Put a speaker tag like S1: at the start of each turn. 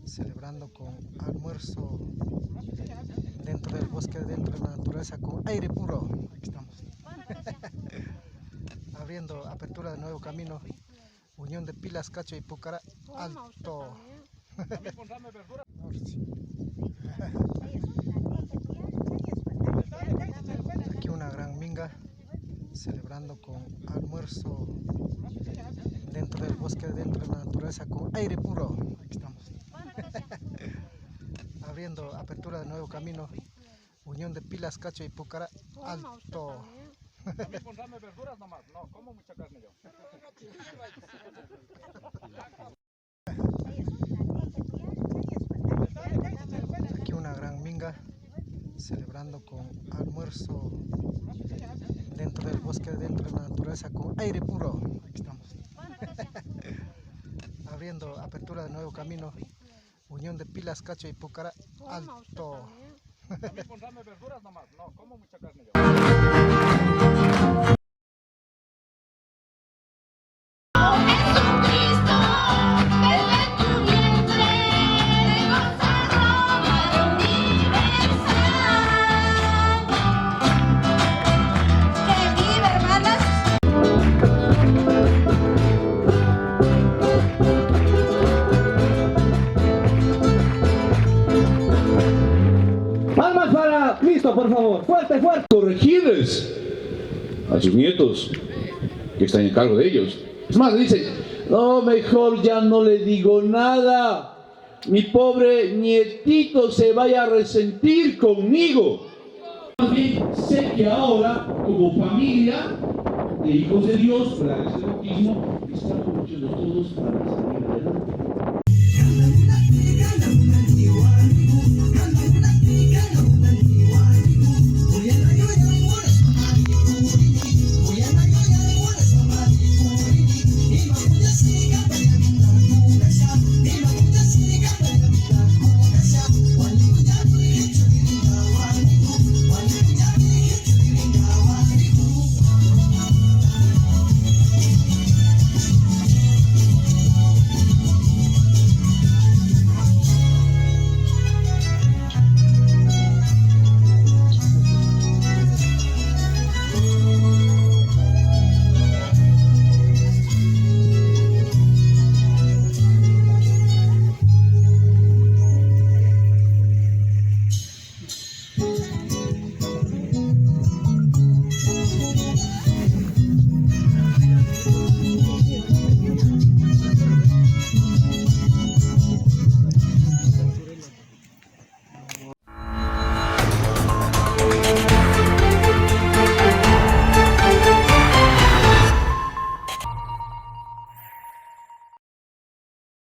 S1: celebrando con almuerzo dentro del bosque, dentro de la naturaleza, con aire puro. Aquí estamos. Abriendo apertura de nuevo camino, unión de Pilas, Cacho y Pucará Alto. Aquí una gran minga, celebrando con almuerzo dentro del bosque, dentro de la naturaleza, con aire puro. Aquí estamos. Abriendo apertura de nuevo camino, unión de Pilas, Cacho y Pucará Alto.
S2: A mí ponrame verduras nomás, no como mucha carne yo.
S1: Aquí una gran minga, celebrando con almuerzo dentro del bosque, dentro de la naturaleza, con aire puro. Aquí estamos. Abriendo apertura de nuevo camino, unión de Pilas, Cacho y Pucará Alto.
S2: A mí ponrame verduras nomás, no como mucha carne yo.
S3: Palmas para Cristo, por favor. Fuerte, fuerte. Corregirles a sus nietos que están en cargo de ellos. Es más, dice, no, mejor ya no le digo nada. Mi pobre nietito se vaya a resentir conmigo. Más bien, sé que ahora, como familia de hijos de Dios, para el bautismo, estamos luchando todos para